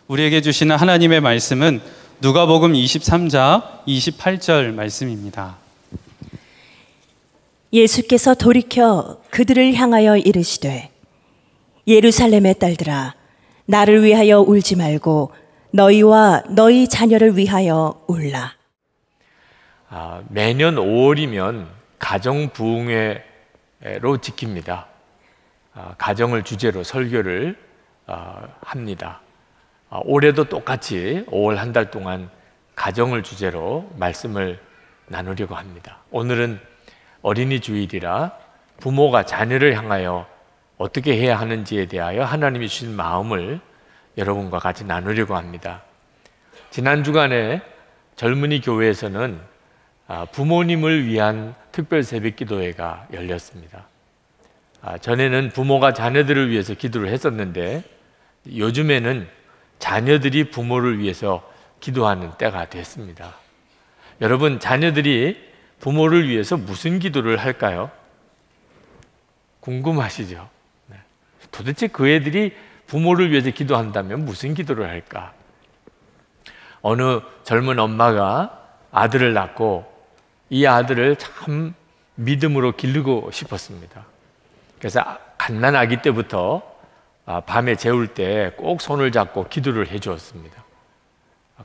우리에게 주시는 하나님의 말씀은 누가복음 23장 28절 말씀입니다. 예수께서 돌이켜 그들을 향하여 이르시되 예루살렘의 딸들아 나를 위하여 울지 말고 너희와 너희 자녀를 위하여 울라. 매년 5월이면 가정부흥회로 지킵니다. 가정을 주제로 설교를 합니다. 올해도 똑같이 5월 한 달 동안 가정을 주제로 말씀을 나누려고 합니다. 오늘은 어린이 주일이라 부모가 자녀를 향하여 어떻게 해야 하는지에 대하여 하나님이 주신 마음을 여러분과 같이 나누려고 합니다. 지난 주간에 젊은이 교회에서는 부모님을 위한 특별 새벽 기도회가 열렸습니다. 전에는 부모가 자녀들을 위해서 기도를 했었는데 요즘에는 자녀들이 부모를 위해서 기도하는 때가 됐습니다. 여러분, 자녀들이 부모를 위해서 무슨 기도를 할까요? 궁금하시죠? 도대체 그 애들이 부모를 위해서 기도한다면 무슨 기도를 할까? 어느 젊은 엄마가 아들을 낳고 이 아들을 참 믿음으로 기르고 싶었습니다. 그래서 갓난 아기 때부터 밤에 재울 때 꼭 손을 잡고 기도를 해주었습니다.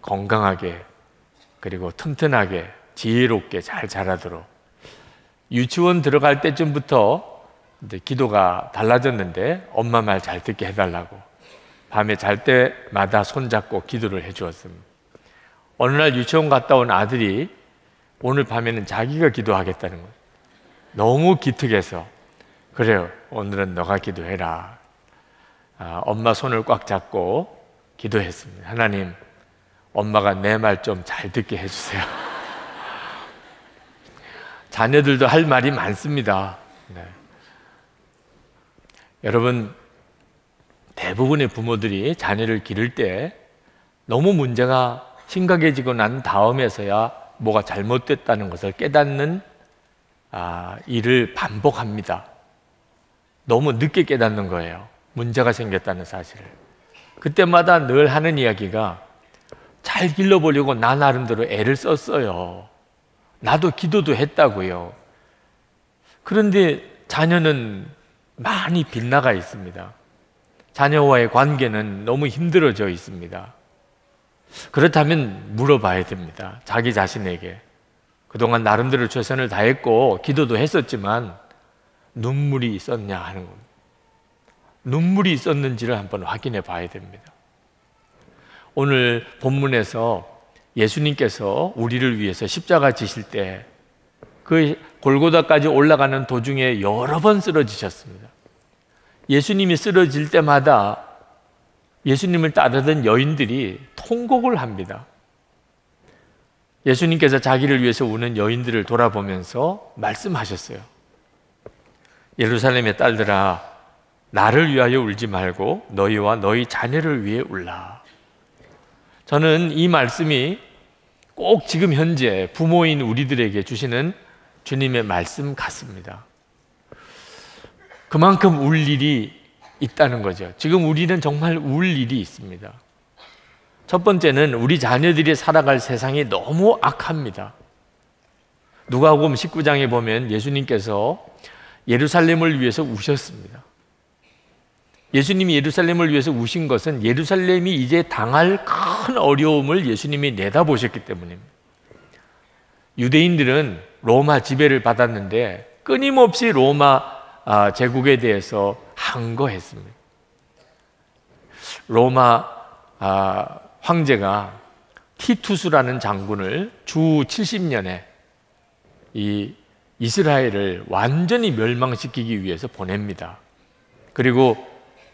건강하게, 그리고 튼튼하게, 지혜롭게 잘 자라도록. 유치원 들어갈 때쯤부터 이제 기도가 달라졌는데 엄마 말 잘 듣게 해달라고 밤에 잘 때마다 손잡고 기도를 해주었습니다. 어느 날 유치원 갔다 온 아들이 오늘 밤에는 자기가 기도하겠다는 거예요. 너무 기특해서 그래요, 오늘은 너가 기도해라. 엄마 손을 꽉 잡고 기도했습니다. 하나님, 엄마가 내 말 좀 잘 듣게 해주세요. 자녀들도 할 말이 많습니다. 네. 여러분, 대부분의 부모들이 자녀를 기를 때 너무 문제가 심각해지고 난 다음에서야 뭐가 잘못됐다는 것을 깨닫는 일을 반복합니다. 너무 늦게 깨닫는 거예요. 문제가 생겼다는 사실을. 그때마다 늘 하는 이야기가 잘 길러보려고 나 나름대로 애를 썼어요. 나도 기도도 했다고요. 그런데 자녀는 많이 빗나가 있습니다. 자녀와의 관계는 너무 힘들어져 있습니다. 그렇다면 물어봐야 됩니다. 자기 자신에게. 그동안 나름대로 최선을 다했고 기도도 했었지만 눈물이 있었냐 하는 겁니다. 눈물이 있었는지를 한번 확인해 봐야 됩니다. 오늘 본문에서 예수님께서 우리를 위해서 십자가 지실 때 그 골고다까지 올라가는 도중에 여러 번 쓰러지셨습니다. 예수님이 쓰러질 때마다 예수님을 따르던 여인들이 통곡을 합니다. 예수님께서 자기를 위해서 우는 여인들을 돌아보면서 말씀하셨어요. 예루살렘의 딸들아, 나를 위하여 울지 말고 너희와 너희 자녀를 위해 울라. 저는 이 말씀이 꼭 지금 현재 부모인 우리들에게 주시는 주님의 말씀 같습니다. 그만큼 울 일이 있다는 거죠. 지금 우리는 정말 울 일이 있습니다. 첫 번째는 우리 자녀들이 살아갈 세상이 너무 악합니다. 누가복음 19장에 보면 예수님께서 예루살렘을 위해서 우셨습니다. 예수님이 예루살렘을 위해서 우신 것은 예루살렘이 이제 당할 큰 어려움을 예수님이 내다보셨기 때문입니다. 유대인들은 로마 지배를 받았는데 끊임없이 로마 제국에 대해서 항거했습니다. 로마 황제가 티투스라는 장군을 주 70년에 이 이스라엘을 완전히 멸망시키기 위해서 보냅니다. 그리고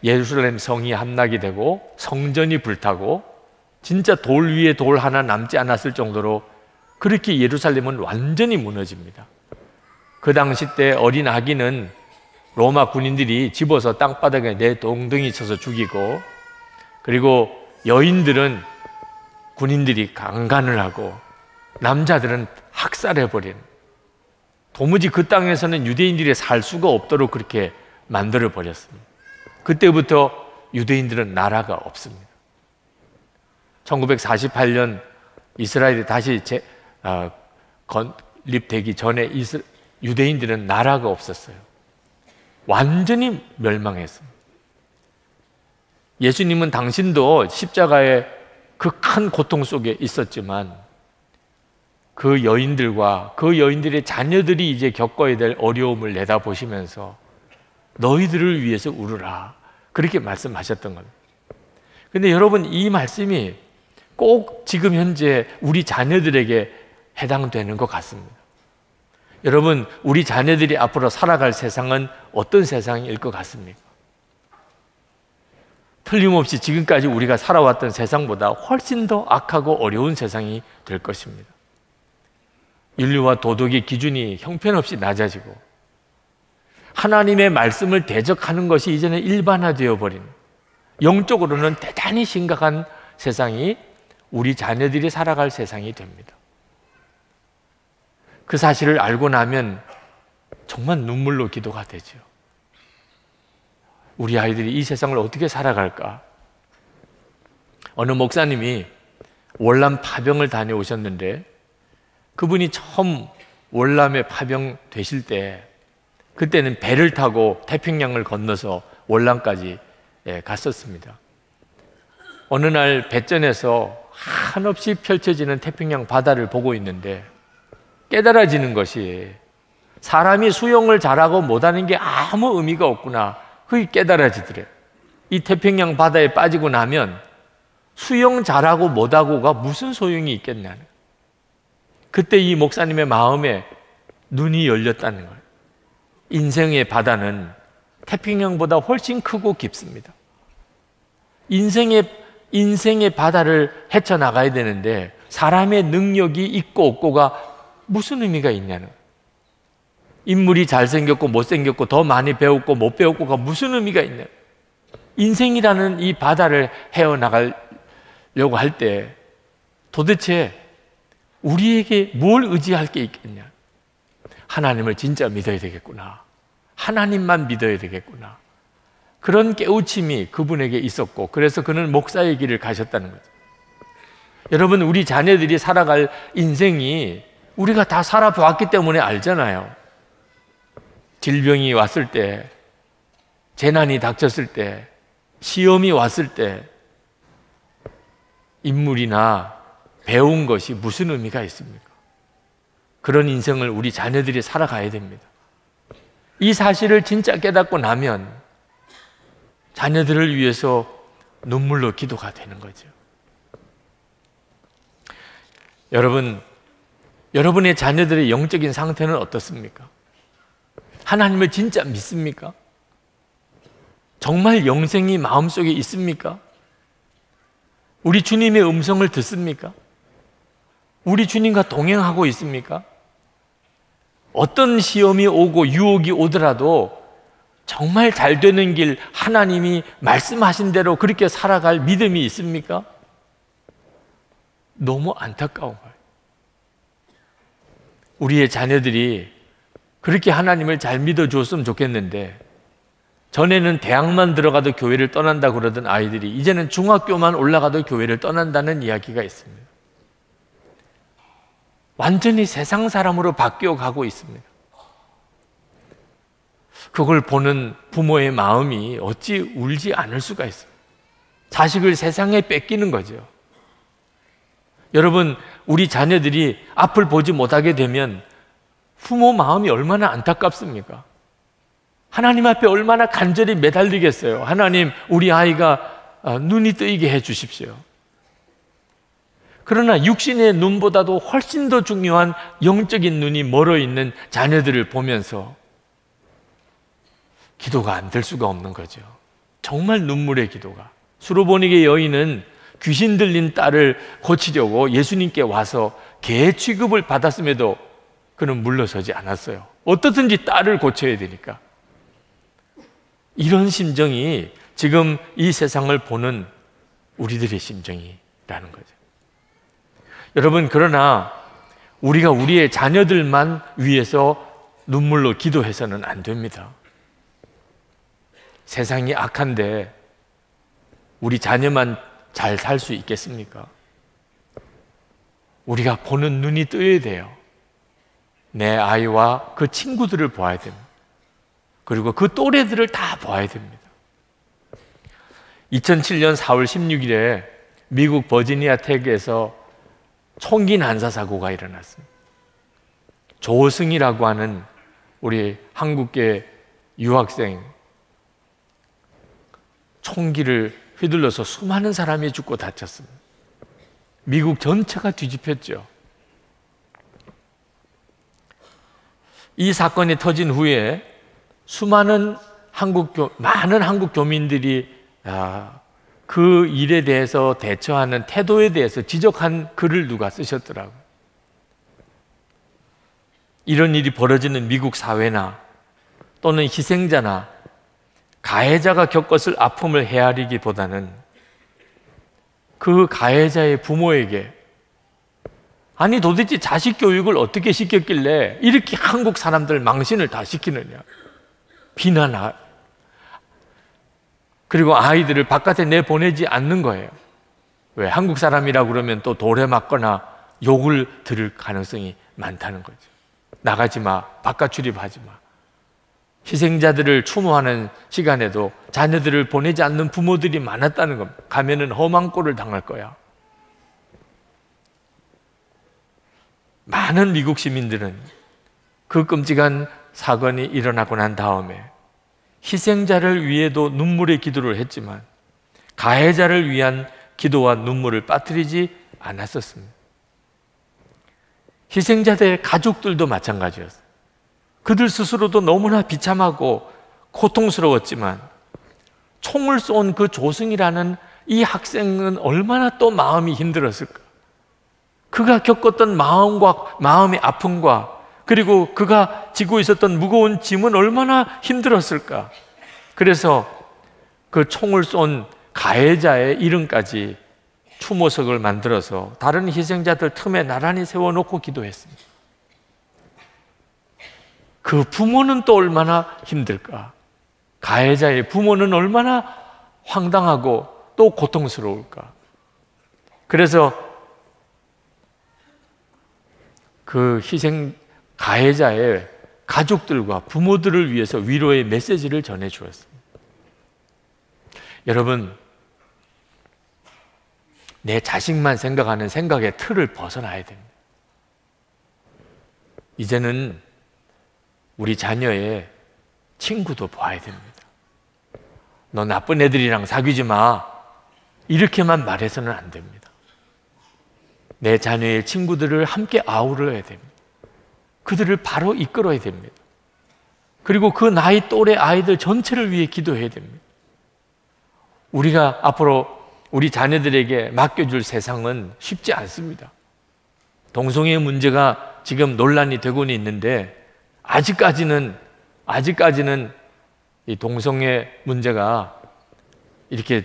예루살렘 성이 함락이 되고 성전이 불타고 진짜 돌 위에 돌 하나 남지 않았을 정도로 그렇게 예루살렘은 완전히 무너집니다. 그 당시 때 어린 아기는 로마 군인들이 집어서 땅바닥에 내동댕이 쳐서 죽이고, 그리고 여인들은 군인들이 강간을 하고 남자들은 학살해버리는, 도무지 그 땅에서는 유대인들이 살 수가 없도록 그렇게 만들어버렸습니다. 그때부터 유대인들은 나라가 없습니다. 1948년 이스라엘이 다시 건립되기 전에 유대인들은 나라가 없었어요. 완전히 멸망했습니다. 예수님은 당신도 십자가의 그 큰 고통 속에 있었지만 그 여인들과 그 여인들의 자녀들이 이제 겪어야 될 어려움을 내다보시면서 너희들을 위해서 울으라, 그렇게 말씀하셨던 겁니다. 근데 여러분, 이 말씀이 꼭 지금 현재 우리 자녀들에게 해당되는 것 같습니다. 여러분, 우리 자녀들이 앞으로 살아갈 세상은 어떤 세상일 것 같습니까? 틀림없이 지금까지 우리가 살아왔던 세상보다 훨씬 더 악하고 어려운 세상이 될 것입니다. 인류와 도덕의 기준이 형편없이 낮아지고 하나님의 말씀을 대적하는 것이 이제는 일반화되어 버린, 영적으로는 대단히 심각한 세상이 우리 자녀들이 살아갈 세상이 됩니다. 그 사실을 알고 나면 정말 눈물로 기도가 되죠. 우리 아이들이 이 세상을 어떻게 살아갈까? 어느 목사님이 월남 파병을 다녀오셨는데 그분이 처음 월남에 파병되실 때 그때는 배를 타고 태평양을 건너서 월남까지 갔었습니다. 어느 날 배전에서 한없이 펼쳐지는 태평양 바다를 보고 있는데 깨달아지는 것이 사람이 수영을 잘하고 못하는 게 아무 의미가 없구나, 그게 깨달아지더래요. 이 태평양 바다에 빠지고 나면 수영 잘하고 못하고가 무슨 소용이 있겠냐는, 그때 이 목사님의 마음에 눈이 열렸다는 거예요. 인생의 바다는 태평양보다 훨씬 크고 깊습니다. 인생의 바다를 헤쳐나가야 되는데 사람의 능력이 있고 없고가 무슨 의미가 있냐는, 인물이 잘생겼고 못생겼고 더 많이 배웠고 못 배웠고가 무슨 의미가 있냐. 인생이라는 이 바다를 헤어나가려고 할 때 도대체 우리에게 뭘 의지할 게 있겠냐. 하나님을 진짜 믿어야 되겠구나, 하나님만 믿어야 되겠구나, 그런 깨우침이 그분에게 있었고, 그래서 그는 목사의 길을 가셨다는 거죠. 여러분, 우리 자녀들이 살아갈 인생이 우리가 다 살아보았기 때문에 알잖아요. 질병이 왔을 때, 재난이 닥쳤을 때, 시험이 왔을 때 인물이나 배운 것이 무슨 의미가 있습니까? 그런 인생을 우리 자녀들이 살아가야 됩니다. 이 사실을 진짜 깨닫고 나면 자녀들을 위해서 눈물로 기도가 되는 거죠. 여러분의 자녀들의 영적인 상태는 어떻습니까? 하나님을 진짜 믿습니까? 정말 영생이 마음속에 있습니까? 우리 주님의 음성을 듣습니까? 우리 주님과 동행하고 있습니까? 어떤 시험이 오고 유혹이 오더라도 정말 잘 되는 길, 하나님이 말씀하신 대로 그렇게 살아갈 믿음이 있습니까? 너무 안타까운 거예요. 우리의 자녀들이 그렇게 하나님을 잘 믿어줬으면 좋겠는데, 전에는 대학만 들어가도 교회를 떠난다 그러던 아이들이 이제는 중학교만 올라가도 교회를 떠난다는 이야기가 있습니다. 완전히 세상 사람으로 바뀌어가고 있습니다. 그걸 보는 부모의 마음이 어찌 울지 않을 수가 있어요. 자식을 세상에 뺏기는 거죠. 여러분, 우리 자녀들이 앞을 보지 못하게 되면 부모 마음이 얼마나 안타깝습니까? 하나님 앞에 얼마나 간절히 매달리겠어요. 하나님, 우리 아이가 눈이 뜨이게 해 주십시오. 그러나 육신의 눈보다도 훨씬 더 중요한 영적인 눈이 멀어 있는 자녀들을 보면서 기도가 안 될 수가 없는 거죠. 정말 눈물의 기도가. 수로보니게 여인은 귀신 들린 딸을 고치려고 예수님께 와서 개 취급을 받았음에도 그는 물러서지 않았어요. 어떻든지 딸을 고쳐야 되니까. 이런 심정이 지금 이 세상을 보는 우리들의 심정이라는 거죠. 여러분, 그러나 우리가 우리의 자녀들만 위해서 눈물로 기도해서는 안 됩니다. 세상이 악한데 우리 자녀만 잘 살 수 있겠습니까? 우리가 보는 눈이 뜨여야 돼요. 내 아이와 그 친구들을 보아야 됩니다. 그리고 그 또래들을 다 보아야 됩니다. 2007년 4월 16일에 미국 버지니아 텍에서 총기 난사 사고가 일어났습니다. 조승이라고 하는 우리 한국계 유학생, 총기를 휘둘러서 수많은 사람이 죽고 다쳤습니다. 미국 전체가 뒤집혔죠. 이 사건이 터진 후에 수많은 많은 한국 교민들이 그 일에 대해서 대처하는 태도에 대해서 지적한 글을 누가 쓰셨더라고요. 이런 일이 벌어지는 미국 사회나 또는 희생자나 가해자가 겪었을 아픔을 헤아리기보다는 그 가해자의 부모에게 아니 도대체 자식 교육을 어떻게 시켰길래 이렇게 한국 사람들 망신을 다 시키느냐 비난하 그리고 아이들을 바깥에 내보내지 않는 거예요. 왜? 한국 사람이라고 그러면 또 돌에 맞거나 욕을 들을 가능성이 많다는 거죠. 나가지 마, 바깥 출입하지 마. 희생자들을 추모하는 시간에도 자녀들을 보내지 않는 부모들이 많았다는 겁니다. 가면은 험한 꼴을 당할 거야. 많은 미국 시민들은 그 끔찍한 사건이 일어나고 난 다음에 희생자를 위해도 눈물의 기도를 했지만 가해자를 위한 기도와 눈물을 빠뜨리지 않았었습니다. 희생자들의 가족들도 마찬가지였어요. 그들 스스로도 너무나 비참하고 고통스러웠지만 총을 쏜 그 조승이라는 이 학생은 얼마나 또 마음이 힘들었을까. 그가 겪었던 마음의 아픔과 그리고 그가 지고 있었던 무거운 짐은 얼마나 힘들었을까. 그래서 그 총을 쏜 가해자의 이름까지 추모석을 만들어서 다른 희생자들 틈에 나란히 세워놓고 기도했습니다. 그 부모는 또 얼마나 힘들까. 가해자의 부모는 얼마나 황당하고 또 고통스러울까. 그래서 그 가해자의 가족들과 부모들을 위해서 위로의 메시지를 전해 주었습니다. 여러분, 내 자식만 생각하는 생각의 틀을 벗어나야 됩니다. 이제는 우리 자녀의 친구도 봐야 됩니다. 너 나쁜 애들이랑 사귀지 마. 이렇게만 말해서는 안 됩니다. 내 자녀의 친구들을 함께 아우러야 됩니다. 그들을 바로 이끌어야 됩니다. 그리고 그 나이 또래 아이들 전체를 위해 기도해야 됩니다. 우리가 앞으로 우리 자녀들에게 맡겨줄 세상은 쉽지 않습니다. 동성애 문제가 지금 논란이 되고는 있는데 아직까지는 이 동성애 문제가 이렇게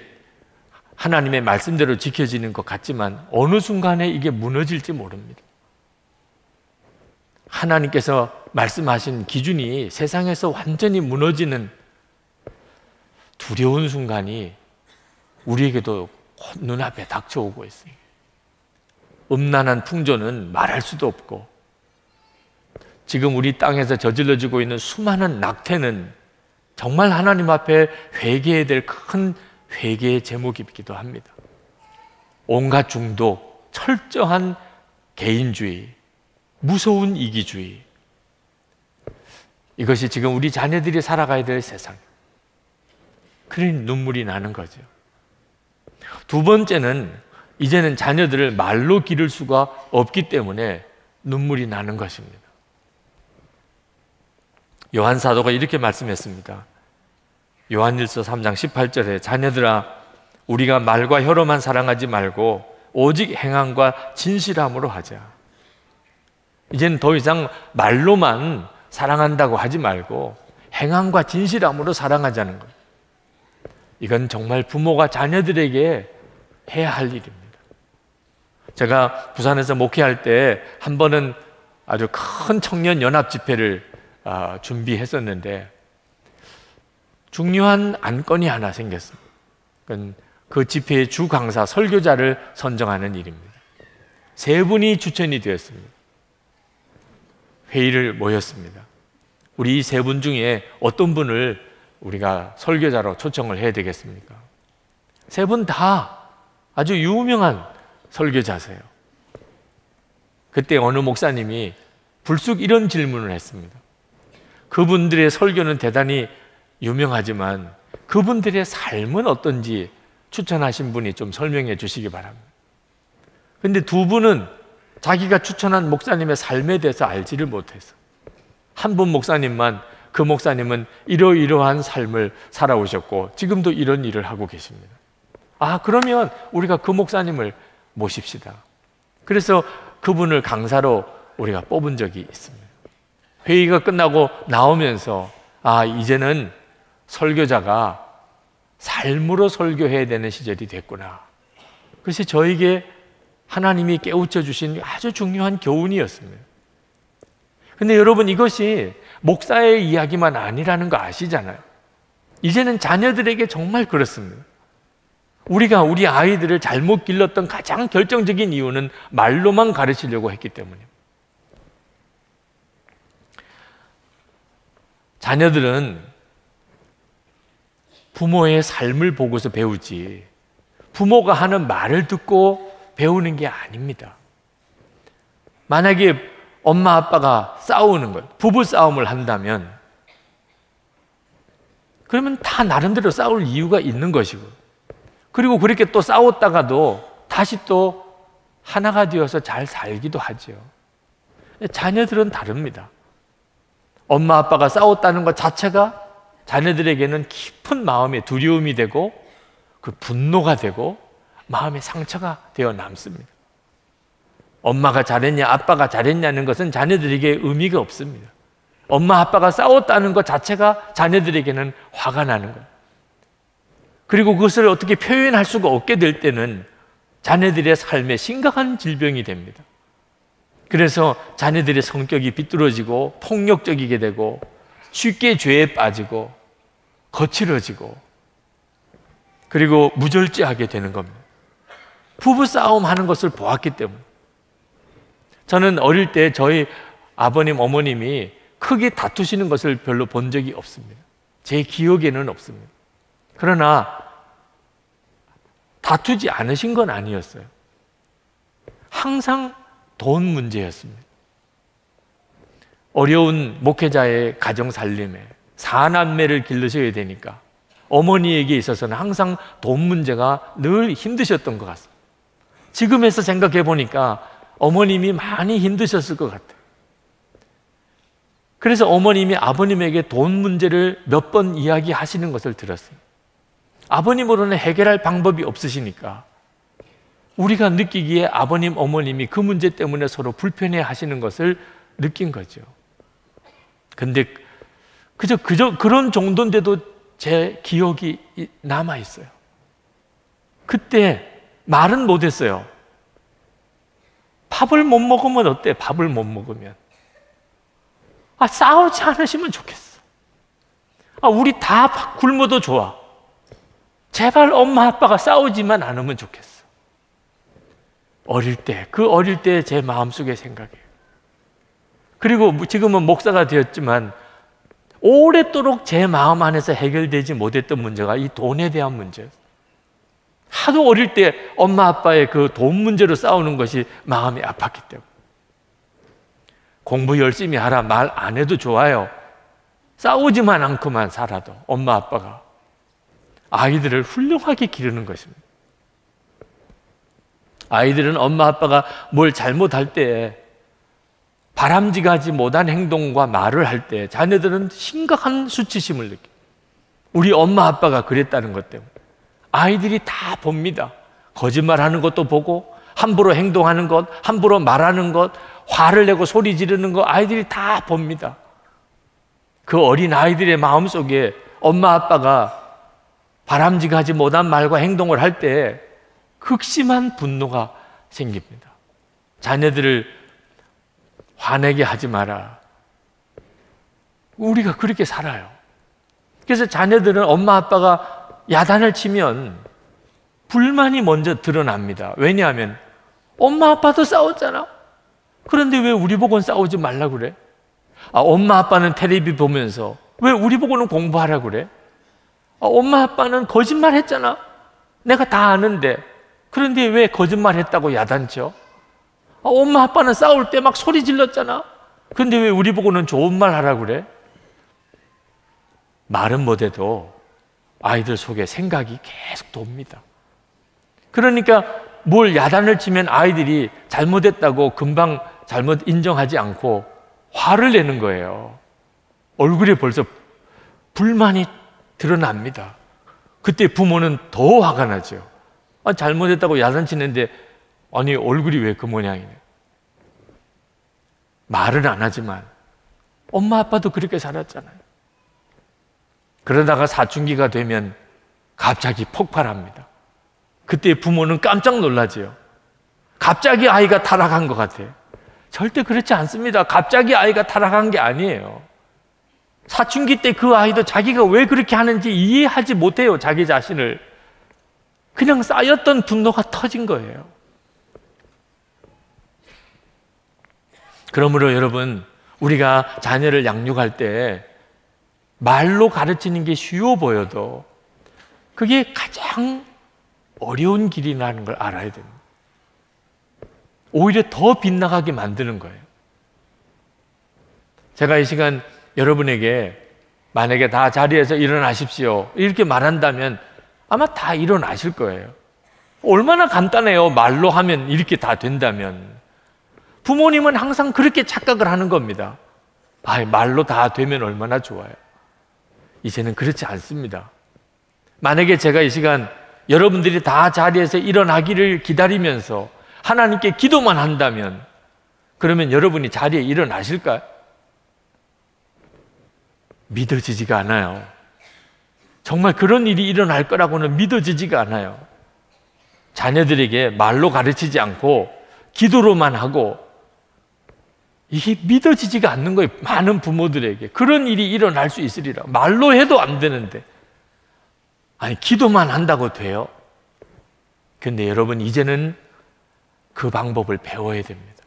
하나님의 말씀대로 지켜지는 것 같지만 어느 순간에 이게 무너질지 모릅니다. 하나님께서 말씀하신 기준이 세상에서 완전히 무너지는 두려운 순간이 우리에게도 눈앞에 닥쳐오고 있습니다. 음란한 풍조는 말할 수도 없고 지금 우리 땅에서 저질러지고 있는 수많은 낙태는 정말 하나님 앞에 회개해야 될 큰 회개의 제목이기도 합니다. 온갖 중독, 철저한 개인주의, 무서운 이기주의, 이것이 지금 우리 자녀들이 살아가야 될 세상. 그러니 눈물이 나는 거죠. 두 번째는 이제는 자녀들을 말로 기를 수가 없기 때문에 눈물이 나는 것입니다. 요한 사도가 이렇게 말씀했습니다. 요한일서 3장 18절에 자녀들아 우리가 말과 혀로만 사랑하지 말고 오직 행함과 진실함으로 하자. 이제는 더 이상 말로만 사랑한다고 하지 말고 행함과 진실함으로 사랑하자는 거예요. 이건 정말 부모가 자녀들에게 해야 할 일입니다. 제가 부산에서 목회할 때 한 번은 아주 큰 청년 연합 집회를 준비했었는데 중요한 안건이 하나 생겼습니다. 그 집회의 주 강사, 설교자를 선정하는 일입니다. 세 분이 추천이 되었습니다. 회의를 모였습니다. 우리 이 세 분 중에 어떤 분을 우리가 설교자로 초청을 해야 되겠습니까? 세 분 다 아주 유명한 설교자세요. 그때 어느 목사님이 불쑥 이런 질문을 했습니다. 그분들의 설교는 대단히 유명하지만 그분들의 삶은 어떤지 추천하신 분이 좀 설명해 주시기 바랍니다. 근데 두 분은 자기가 추천한 목사님의 삶에 대해서 알지를 못해서 한 분 목사님만, 그 목사님은 이러이러한 삶을 살아오셨고 지금도 이런 일을 하고 계십니다. 아, 그러면 우리가 그 목사님을 모십시다. 그래서 그분을 강사로 우리가 뽑은 적이 있습니다. 회의가 끝나고 나오면서 아, 이제는 설교자가 삶으로 설교해야 되는 시절이 됐구나. 그래서 저에게 하나님이 깨우쳐 주신 아주 중요한 교훈이었습니다. 근데 여러분, 이것이 목사의 이야기만 아니라는 거 아시잖아요. 이제는 자녀들에게 정말 그렇습니다. 우리가 우리 아이들을 잘못 길렀던 가장 결정적인 이유는 말로만 가르치려고 했기 때문입니다. 자녀들은 부모의 삶을 보고서 배우지 부모가 하는 말을 듣고 배우는 게 아닙니다. 만약에 엄마 아빠가 싸우는 것, 부부 싸움을 한다면 그러면 다 나름대로 싸울 이유가 있는 것이고, 그리고 그렇게 또 싸웠다가도 다시 또 하나가 되어서 잘 살기도 하죠. 자녀들은 다릅니다. 엄마 아빠가 싸웠다는 것 자체가 자녀들에게는 깊은 마음의 두려움이 되고 그 분노가 되고 마음의 상처가 되어 남습니다. 엄마가 잘했냐 아빠가 잘했냐는 것은 자녀들에게 의미가 없습니다. 엄마 아빠가 싸웠다는 것 자체가 자녀들에게는 화가 나는 거예요. 그리고 그것을 어떻게 표현할 수가 없게 될 때는 자녀들의 삶에 심각한 질병이 됩니다. 그래서 자녀들의 성격이 비뚤어지고 폭력적이게 되고 쉽게 죄에 빠지고 거칠어지고 그리고 무절제하게 되는 겁니다. 부부 싸움 하는 것을 보았기 때문에. 저는 어릴 때 저희 아버님 어머님이 크게 다투시는 것을 별로 본 적이 없습니다. 제 기억에는 없습니다. 그러나 다투지 않으신 건 아니었어요. 항상 돈 문제였습니다. 어려운 목회자의 가정 살림에 4남매를 기르셔야 되니까 어머니에게 있어서는 항상 돈 문제가 늘 힘드셨던 것 같습니다. 지금에서 생각해 보니까 어머님이 많이 힘드셨을 것 같아요. 그래서 어머님이 아버님에게 돈 문제를 몇 번 이야기하시는 것을 들었어요. 아버님으로는 해결할 방법이 없으시니까 우리가 느끼기에 아버님, 어머님이 그 문제 때문에 서로 불편해 하시는 것을 느낀 거죠. 근데 그저 그런 정도인데도 제 기억이 남아 있어요. 그때 말은 못 했어요. 밥을 못 먹으면 어때? 밥을 못 먹으면. 싸우지 않으시면 좋겠어. 우리 다 굶어도 좋아. 제발 엄마 아빠가 싸우지만 않으면 좋겠어. 어릴 때 제 마음속에 생각이에요. 그리고 지금은 목사가 되었지만 오랫도록 제 마음 안에서 해결되지 못했던 문제가 이 돈에 대한 문제였어요. 하도 어릴 때 엄마 아빠의 그 돈 문제로 싸우는 것이 마음이 아팠기 때문에. 공부 열심히 하라 말 안 해도 좋아요. 싸우지만 않고만 살아도 엄마 아빠가 아이들을 훌륭하게 기르는 것입니다. 아이들은 엄마 아빠가 뭘 잘못할 때 바람직하지 못한 행동과 말을 할 때 자녀들은 심각한 수치심을 느껴요. 우리 엄마 아빠가 그랬다는 것 때문에. 아이들이 다 봅니다. 거짓말하는 것도 보고 함부로 행동하는 것, 함부로 말하는 것, 화를 내고 소리 지르는 것 아이들이 다 봅니다. 그 어린 아이들의 마음속에 엄마 아빠가 바람직하지 못한 말과 행동을 할 때 극심한 분노가 생깁니다. 자녀들을 화내게 하지 마라. 우리가 그렇게 살아요. 그래서 자녀들은 엄마 아빠가 야단을 치면 불만이 먼저 드러납니다. 왜냐하면 엄마 아빠도 싸웠잖아. 그런데 왜 우리 보고는 싸우지 말라고 그래? 엄마 아빠는 텔레비 보면서 왜 우리 보고는 공부하라고 그래? 엄마 아빠는 거짓말 했잖아. 내가 다 아는데. 그런데 왜 거짓말 했다고 야단쳐? 엄마 아빠는 싸울 때 막 소리 질렀잖아. 그런데 왜 우리 보고는 좋은 말 하라고 그래? 말은 못해도 아이들 속에 생각이 계속 돕니다. 그러니까 뭘 야단을 치면 아이들이 잘못했다고 금방 잘못 인정하지 않고 화를 내는 거예요. 얼굴에 벌써 불만이 드러납니다. 그때 부모는 더 화가 나죠. 잘못했다고 야단치는데 아니 얼굴이 왜 그 모양이냐. 말은 안 하지만 엄마 아빠도 그렇게 살았잖아요. 그러다가 사춘기가 되면 갑자기 폭발합니다. 그때 부모는 깜짝 놀라죠. 갑자기 아이가 타락한 것 같아요. 절대 그렇지 않습니다. 갑자기 아이가 타락한 게 아니에요. 사춘기 때 그 아이도 자기가 왜 그렇게 하는지 이해하지 못해요. 자기 자신을. 그냥 쌓였던 분노가 터진 거예요. 그러므로 여러분, 우리가 자녀를 양육할 때 말로 가르치는 게 쉬워 보여도 그게 가장 어려운 길이라는 걸 알아야 됩니다. 오히려 더 빗나가게 만드는 거예요. 제가 이 시간 여러분에게 만약에 다 자리에서 일어나십시오 이렇게 말한다면 아마 다 일어나실 거예요. 얼마나 간단해요. 말로 하면 이렇게 다 된다면. 부모님은 항상 그렇게 착각을 하는 겁니다. 말로 다 되면 얼마나 좋아요. 이제는 그렇지 않습니다. 만약에 제가 이 시간 여러분들이 다 자리에서 일어나기를 기다리면서 하나님께 기도만 한다면 그러면 여러분이 자리에 일어나실까요? 믿어지지가 않아요. 정말 그런 일이 일어날 거라고는 믿어지지가 않아요. 자녀들에게 말로 가르치지 않고 기도로만 하고 이게 믿어지지가 않는 거예요. 많은 부모들에게 그런 일이 일어날 수 있으리라. 말로 해도 안 되는데 기도만 한다고 돼요? 근데 여러분 이제는 그 방법을 배워야 됩니다.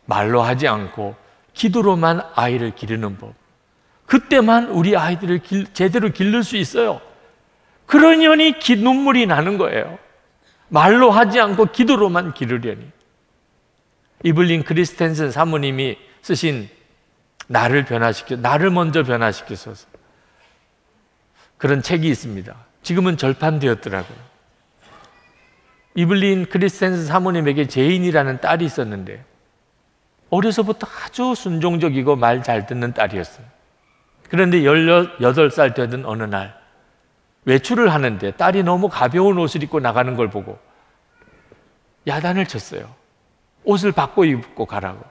말로 하지 않고 기도로만 아이를 기르는 법. 그때만 우리 아이들을 제대로 기를 수 있어요. 그러려니 눈물이 나는 거예요. 말로 하지 않고 기도로만 기르려니. 이블린 크리스텐슨 사모님이 쓰신 나를 먼저 변화시키소서 그런 책이 있습니다. 지금은 절판되었더라고요. 이블린 크리스텐슨 사모님에게 제인이라는 딸이 있었는데 어려서부터 아주 순종적이고 말 잘 듣는 딸이었어요. 그런데 18살 되던 어느 날 외출을 하는데 딸이 너무 가벼운 옷을 입고 나가는 걸 보고 야단을 쳤어요. 옷을 바꿔 입고 가라고.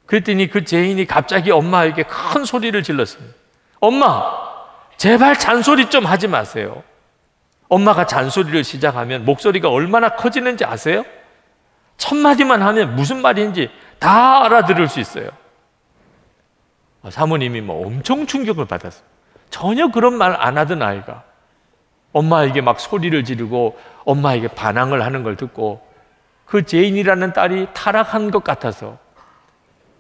그랬더니 그 제인이 갑자기 엄마에게 큰 소리를 질렀습니다. 엄마, 제발 잔소리 좀 하지 마세요. 엄마가 잔소리를 시작하면 목소리가 얼마나 커지는지 아세요? 첫 마디만 하면 무슨 말인지 다 알아들을 수 있어요. 사모님이 엄청 충격을 받았어요. 전혀 그런 말 안 하던 아이가 엄마에게 막 소리를 지르고 엄마에게 반항을 하는 걸 듣고 그 제인이라는 딸이 타락한 것 같아서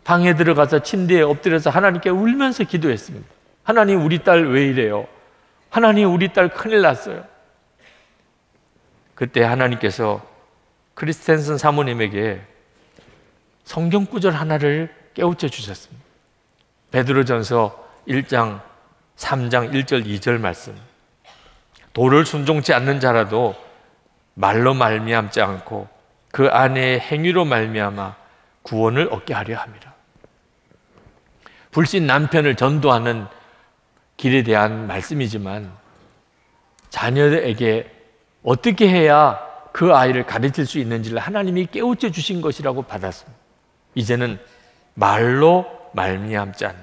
방에 들어가서 침대에 엎드려서 하나님께 울면서 기도했습니다. 하나님, 우리 딸 왜 이래요? 하나님, 우리 딸 큰일 났어요. 그때 하나님께서 크리스텐슨 사모님에게 성경 구절 하나를 깨우쳐 주셨습니다. 베드로전서 1장 3장 1절 2절 말씀. 도를 순종치 않는 자라도 말로 말미암지 않고 그 안에 행위로 말미암아 구원을 얻게 하려 함이라. 불신 남편을 전도하는 길에 대한 말씀이지만 자녀에게 어떻게 해야 그 아이를 가르칠 수 있는지를 하나님이 깨우쳐 주신 것이라고 받았습니다. 이제는 말로 말미암지 않는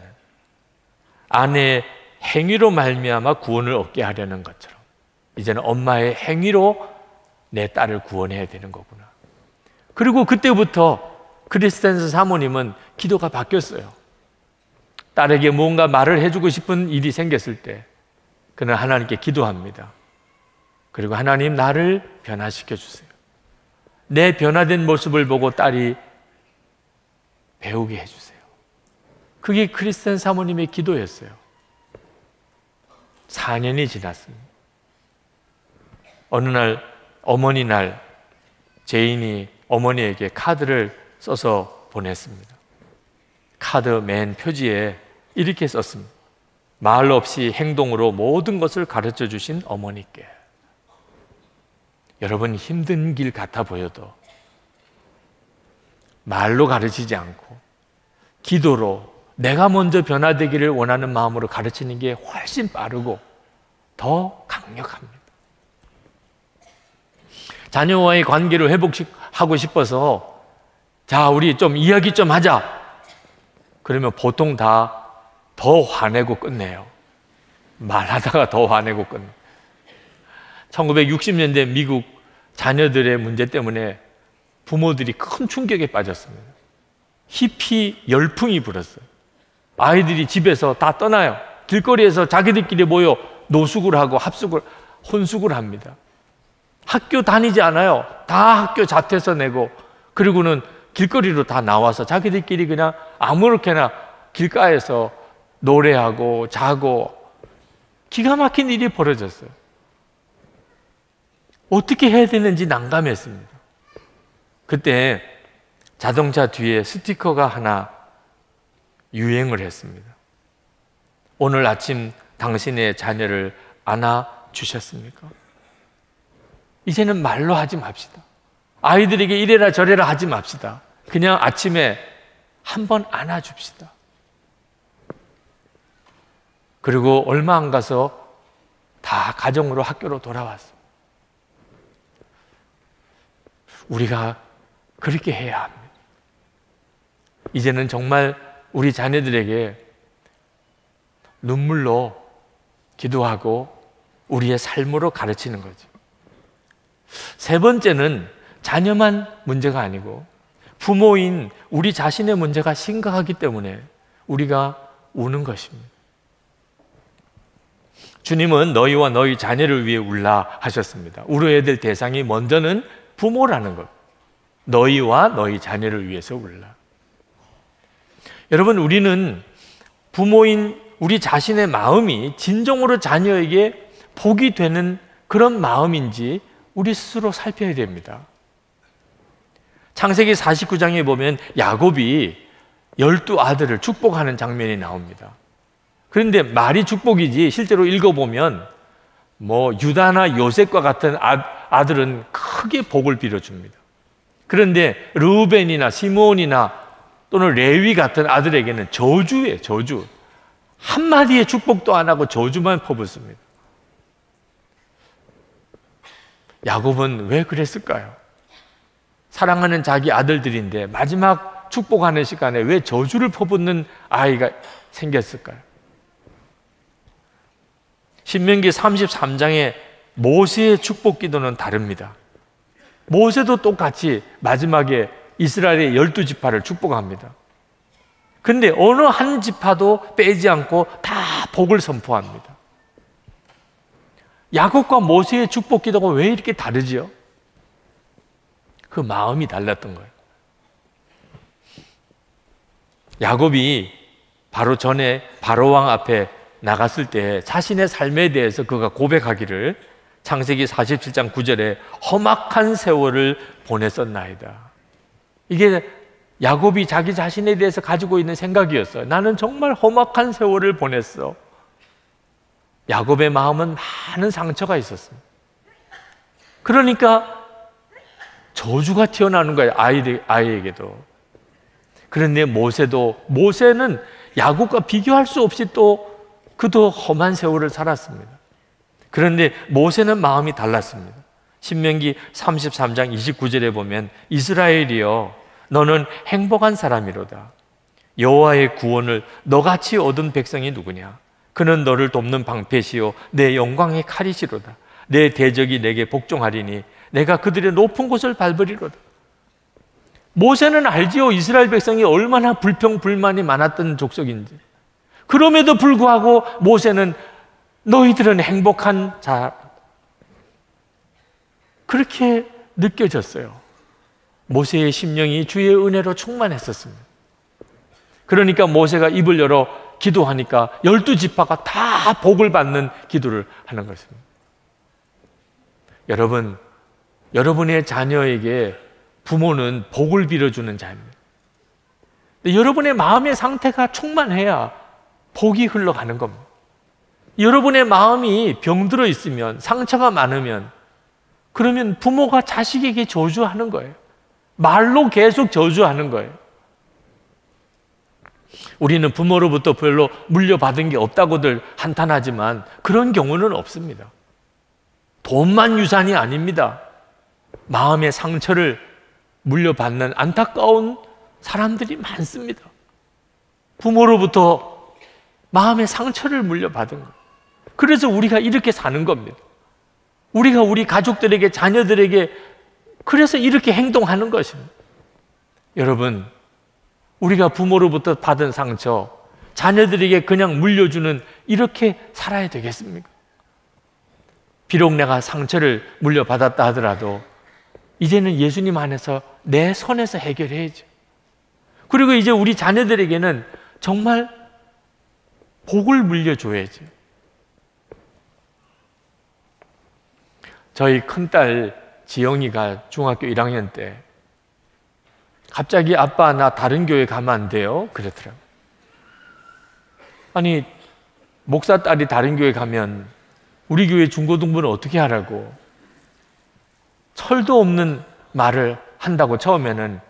아내의 행위로 말미암아 구원을 얻게 하려는 것처럼 이제는 엄마의 행위로 내 딸을 구원해야 되는 거구나. 그리고 그때부터 크리스텐슨 사모님은 기도가 바뀌었어요. 딸에게 뭔가 말을 해주고 싶은 일이 생겼을 때 그는 하나님께 기도합니다. 그리고 하나님, 나를 변화시켜 주세요. 내 변화된 모습을 보고 딸이 배우게 해주세요. 그게 크리스찬 사모님의 기도였어요. 4년이 지났습니다. 어느 날 어머니 날 제인이 어머니에게 카드를 써서 보냈습니다. 카드 맨 표지에 이렇게 썼습니다. 말 없이 행동으로 모든 것을 가르쳐 주신 어머니께. 여러분, 힘든 길 같아 보여도 말로 가르치지 않고 기도로 내가 먼저 변화되기를 원하는 마음으로 가르치는 게 훨씬 빠르고 더 강력합니다. 자녀와의 관계를 회복하고 싶어서 자, 우리 좀 이야기 좀 하자. 그러면 보통 다 더 화내고 끝내요. 말하다가 더 화내고 끝내요. 1960년대 미국 자녀들의 문제 때문에 부모들이 큰 충격에 빠졌습니다. 히피 열풍이 불었어요. 아이들이 집에서 다 떠나요. 길거리에서 자기들끼리 모여 노숙을 하고 혼숙을 합니다. 학교 다니지 않아요. 다 학교 자퇴서 내고, 그리고는 길거리로 다 나와서 자기들끼리 그냥 아무렇게나 길가에서 노래하고 자고, 기가 막힌 일이 벌어졌어요. 어떻게 해야 되는지 난감했습니다. 그때 자동차 뒤에 스티커가 하나 유행을 했습니다. 오늘 아침 당신의 자녀를 안아주셨습니까? 이제는 말로 하지 맙시다. 아이들에게 이래라 저래라 하지 맙시다. 그냥 아침에 한번 안아줍시다. 그리고 얼마 안 가서 다 가정으로 학교로 돌아왔어요. 우리가 그렇게 해야 합니다. 이제는 정말 우리 자녀들에게 눈물로 기도하고 우리의 삶으로 가르치는 거죠. 세 번째는 자녀만 문제가 아니고 부모인 우리 자신의 문제가 심각하기 때문에 우리가 우는 것입니다. 주님은 너희와 너희 자녀를 위해 울라 하셨습니다. 울어야 될 대상이 먼저는 부모라는 것. 너희와 너희 자녀를 위해서 울라. 여러분, 우리는 부모인 우리 자신의 마음이 진정으로 자녀에게 복이 되는 그런 마음인지 우리 스스로 살펴야 됩니다. 창세기 49장에 보면 야곱이 12아들을 축복하는 장면이 나옵니다. 그런데 말이 축복이지 실제로 읽어보면 유다나 요셉과 같은 아들은 크게 복을 빌어줍니다. 그런데 르우벤이나 시므온이나 또는 레위 같은 아들에게는 저주예요, 저주. 한마디의 축복도 안 하고 저주만 퍼붓습니다. 야곱은 왜 그랬을까요? 사랑하는 자기 아들들인데 마지막 축복하는 시간에 왜 저주를 퍼붓는 아이가 생겼을까요? 신명기 33장의 모세의 축복 기도는 다릅니다. 모세도 똑같이 마지막에 이스라엘의 12지파를 축복합니다. 근데 어느 한 지파도 빼지 않고 다 복을 선포합니다. 야곱과 모세의 축복 기도가 왜 이렇게 다르지요? 그 마음이 달랐던 거예요. 야곱이 바로 전에 바로왕 앞에 나갔을 때 자신의 삶에 대해서 그가 고백하기를 창세기 47장 9절에 험악한 세월을 보냈었나이다. 이게 야곱이 자기 자신에 대해서 가지고 있는 생각이었어요. 나는 정말 험악한 세월을 보냈어. 야곱의 마음은 많은 상처가 있었습니다. 그러니까 저주가 튀어나오는 거예요, 아이에게도. 그런데 모세는 야곱과 비교할 수 없이 또 그도 험한 세월을 살았습니다. 그런데 모세는 마음이 달랐습니다. 신명기 33장 29절에 보면 이스라엘이여 너는 행복한 사람이로다. 여호와의 구원을 너같이 얻은 백성이 누구냐? 그는 너를 돕는 방패시요 내 영광의 칼이시로다. 내 대적이 내게 복종하리니 내가 그들의 높은 곳을 밟으리로다. 모세는 알지요, 이스라엘 백성이 얼마나 불평불만이 많았던 족속인지. 그럼에도 불구하고 모세는 너희들은 행복한 자, 그렇게 느껴졌어요. 모세의 심령이 주의 은혜로 충만했었습니다. 그러니까 모세가 입을 열어 기도하니까 12지파가 다 복을 받는 기도를 하는 것입니다. 여러분, 여러분의 자녀에게 부모는 복을 빌어주는 자입니다. 여러분의 마음의 상태가 충만해야 복이 흘러가는 겁니다. 여러분의 마음이 병들어 있으면, 상처가 많으면, 그러면 부모가 자식에게 저주하는 거예요. 말로 계속 저주하는 거예요. 우리는 부모로부터 별로 물려받은 게 없다고들 한탄하지만 그런 경우는 없습니다. 돈만 유산이 아닙니다. 마음의 상처를 물려받는 안타까운 사람들이 많습니다. 부모로부터 마음의 상처를 물려받은 것. 그래서 우리가 이렇게 사는 겁니다. 우리가 우리 가족들에게, 자녀들에게 그래서 이렇게 행동하는 것입니다. 여러분, 우리가 부모로부터 받은 상처, 자녀들에게 그냥 물려주는 이렇게 살아야 되겠습니까? 비록 내가 상처를 물려받았다 하더라도 이제는 예수님 안에서 내 손에서 해결해야죠. 그리고 이제 우리 자녀들에게는 정말 복을 물려줘야죠. 저희 큰딸 지영이가 중학교 1학년 때 갑자기 아빠 나 다른 교회 가면 안 돼요? 그랬더라고요. 아니, 목사 딸이 다른 교회 가면 우리 교회 중고등부는 어떻게 하라고? 철도 없는 말을 한다고 처음에는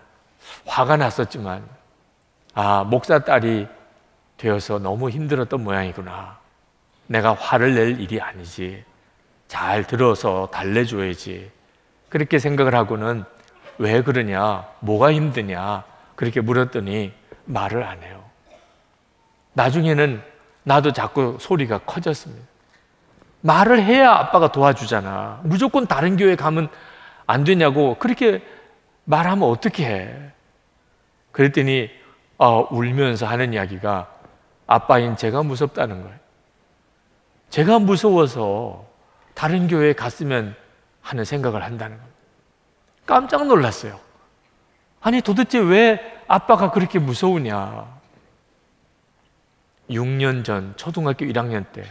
화가 났었지만, 아, 목사 딸이 되어서 너무 힘들었던 모양이구나. 내가 화를 낼 일이 아니지. 잘 들어서 달래줘야지. 그렇게 생각을 하고는 왜 그러냐? 뭐가 힘드냐? 그렇게 물었더니 말을 안 해요. 나중에는 나도 자꾸 소리가 커졌습니다. 말을 해야 아빠가 도와주잖아. 무조건 다른 교회 가면 안 되냐고 그렇게 말하면 어떻게 해? 그랬더니 울면서 하는 이야기가 아빠인 제가 무섭다는 거예요. 제가 무서워서 다른 교회에 갔으면 하는 생각을 한다는 겁니다. 깜짝 놀랐어요. 아니 도대체 왜 아빠가 그렇게 무서우냐? 6년 전 초등학교 1학년 때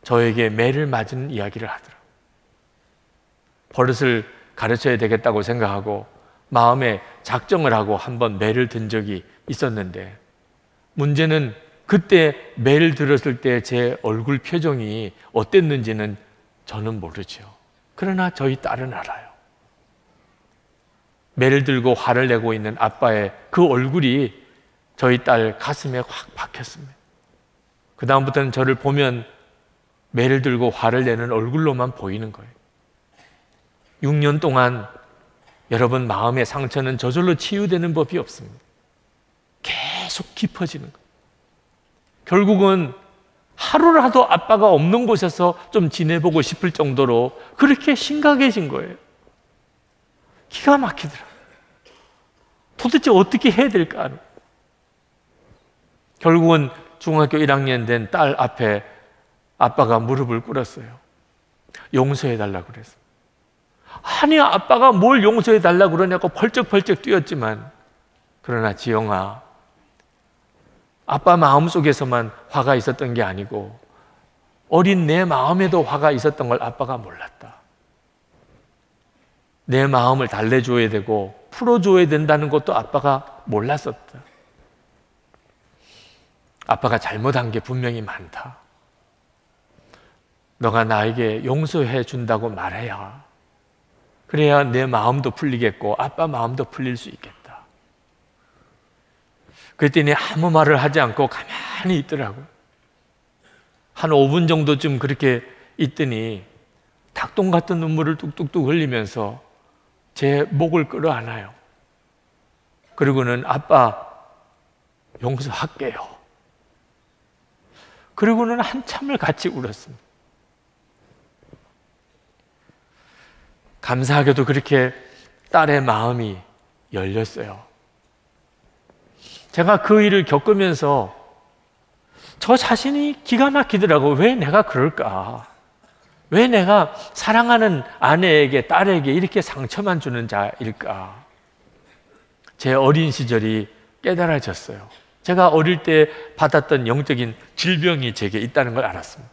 저에게 매를 맞은 이야기를 하더라고요. 버릇을 가르쳐야 되겠다고 생각하고 마음에 작정을 하고 한번 매를 든 적이 있었는데, 문제는 그때 매를 들었을 때 제 얼굴 표정이 어땠는지는 저는 모르죠. 그러나 저희 딸은 알아요. 매를 들고 화를 내고 있는 아빠의 그 얼굴이 저희 딸 가슴에 확 박혔습니다. 그 다음부터는 저를 보면 매를 들고 화를 내는 얼굴로만 보이는 거예요. 6년 동안 여러분 마음의 상처는 저절로 치유되는 법이 없습니다. 계속 깊어지는 거예요. 결국은 하루라도 아빠가 없는 곳에서 좀 지내보고 싶을 정도로 그렇게 심각해진 거예요. 기가 막히더라고요. 도대체 어떻게 해야 될까? 결국은 중학교 1학년 된 딸 앞에 아빠가 무릎을 꿇었어요. 용서해달라고 그랬어요. 아니 아빠가 뭘 용서해달라고 그러냐고 펄쩍펄쩍 뛰었지만, 그러나 지영아, 아빠 마음속에서만 화가 있었던 게 아니고 어린 내 마음에도 화가 있었던 걸 아빠가 몰랐다. 내 마음을 달래줘야 되고 풀어줘야 된다는 것도 아빠가 몰랐었다. 아빠가 잘못한 게 분명히 많다. 너가 나에게 용서해 준다고 말해야, 그래야 내 마음도 풀리겠고 아빠 마음도 풀릴 수 있겠다. 그랬더니 아무 말을 하지 않고 가만히 있더라고요. 한 5분 정도쯤 그렇게 있더니 닭똥 같은 눈물을 뚝뚝뚝 흘리면서 제 목을 끌어안아요. 그리고는 아빠 용서할게요. 그리고는 한참을 같이 울었습니다. 감사하게도 그렇게 딸의 마음이 열렸어요. 제가 그 일을 겪으면서 저 자신이 기가 막히더라고요. 왜 내가 그럴까? 왜 내가 사랑하는 아내에게, 딸에게 이렇게 상처만 주는 자일까? 제 어린 시절이 깨달아졌어요. 제가 어릴 때 받았던 영적인 질병이 제게 있다는 걸 알았습니다.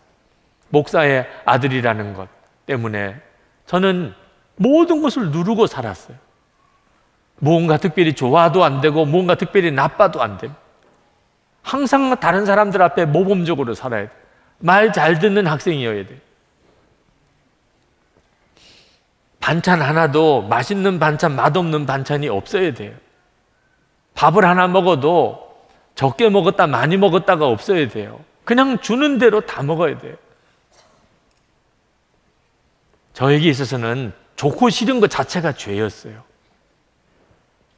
목사의 아들이라는 것 때문에 저는 모든 것을 누르고 살았어요. 뭔가 특별히 좋아도 안 되고 뭔가 특별히 나빠도 안 됩니다. 항상 다른 사람들 앞에 모범적으로 살아야 돼요. 말 잘 듣는 학생이어야 돼요. 반찬 하나도 맛있는 반찬, 맛없는 반찬이 없어야 돼요. 밥을 하나 먹어도 적게 먹었다 많이 먹었다가 없어야 돼요. 그냥 주는 대로 다 먹어야 돼요. 저에게 있어서는 좋고 싫은 것 자체가 죄였어요.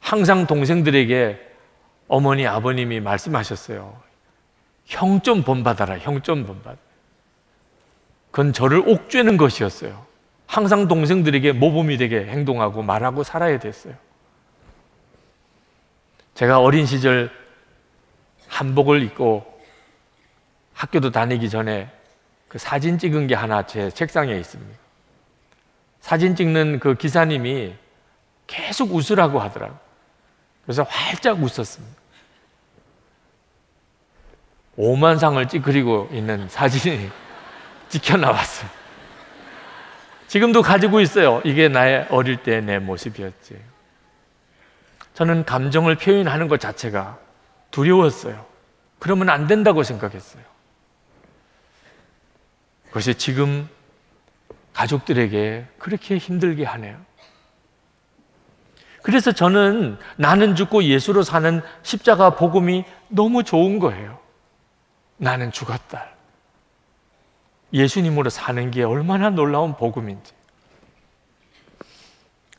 항상 동생들에게 어머니, 아버님이 말씀하셨어요. 형 좀 본받아라, 형 좀 본받아. 그건 저를 옥죄는 것이었어요. 항상 동생들에게 모범이 되게 행동하고 말하고 살아야 됐어요. 제가 어린 시절 한복을 입고 학교도 다니기 전에 그 사진 찍은 게 하나 제 책상에 있습니다. 사진 찍는 그 기사님이 계속 웃으라고 하더라고요. 그래서 활짝 웃었습니다. 오만상을 찌그리고 있는 사진이 찍혀 나왔어요. 지금도 가지고 있어요. 이게 나의 어릴 때 내 모습이었지. 저는 감정을 표현하는 것 자체가 두려웠어요. 그러면 안 된다고 생각했어요. 그것이 지금 가족들에게 그렇게 힘들게 하네요. 그래서 저는 나는 죽고 예수로 사는 십자가 복음이 너무 좋은 거예요. 나는 죽었다. 예수님으로 사는 게 얼마나 놀라운 복음인지.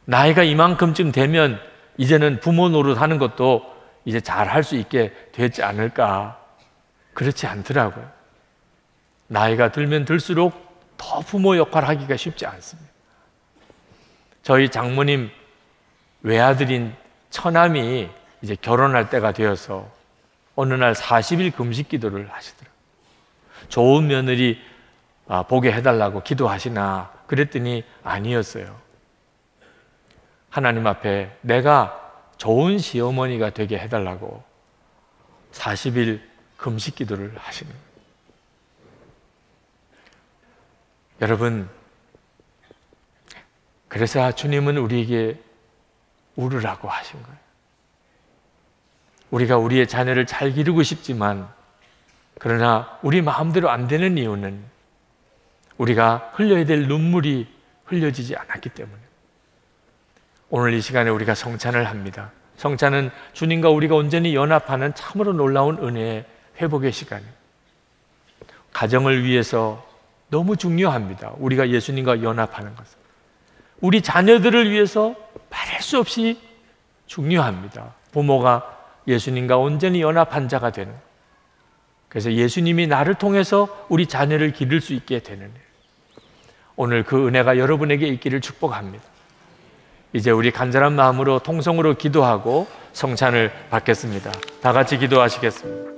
나이가 이만큼쯤 되면 이제는 부모 노릇하는 것도 이제 잘 할 수 있게 되지 않을까. 그렇지 않더라고요. 나이가 들면 들수록 더 부모 역할을 하기가 쉽지 않습니다. 저희 장모님 외아들인 처남이 이제 결혼할 때가 되어서 어느 날 40일 금식 기도를 하시더라고요. 좋은 며느리 보게 해달라고 기도하시나 그랬더니 아니었어요. 하나님 앞에 내가 좋은 시어머니가 되게 해달라고 40일 금식 기도를 하시는 거예요. 여러분, 그래서 주님은 우리에게 울으라고 하신 거예요. 우리가 우리의 자녀를 잘 기르고 싶지만 그러나 우리 마음대로 안 되는 이유는 우리가 흘려야 될 눈물이 흘려지지 않았기 때문에. 오늘 이 시간에 우리가 성찬을 합니다. 성찬은 주님과 우리가 온전히 연합하는 참으로 놀라운 은혜의 회복의 시간입니다. 가정을 위해서 너무 중요합니다. 우리가 예수님과 연합하는 것은. 우리 자녀들을 위해서 말할 수 없이 중요합니다. 부모가 예수님과 온전히 연합한 자가 되는. 그래서 예수님이 나를 통해서 우리 자녀를 기를 수 있게 되는. 오늘 그 은혜가 여러분에게 있기를 축복합니다. 이제 우리 간절한 마음으로 통성으로 기도하고 성찬을 받겠습니다. 다 같이 기도하시겠습니다.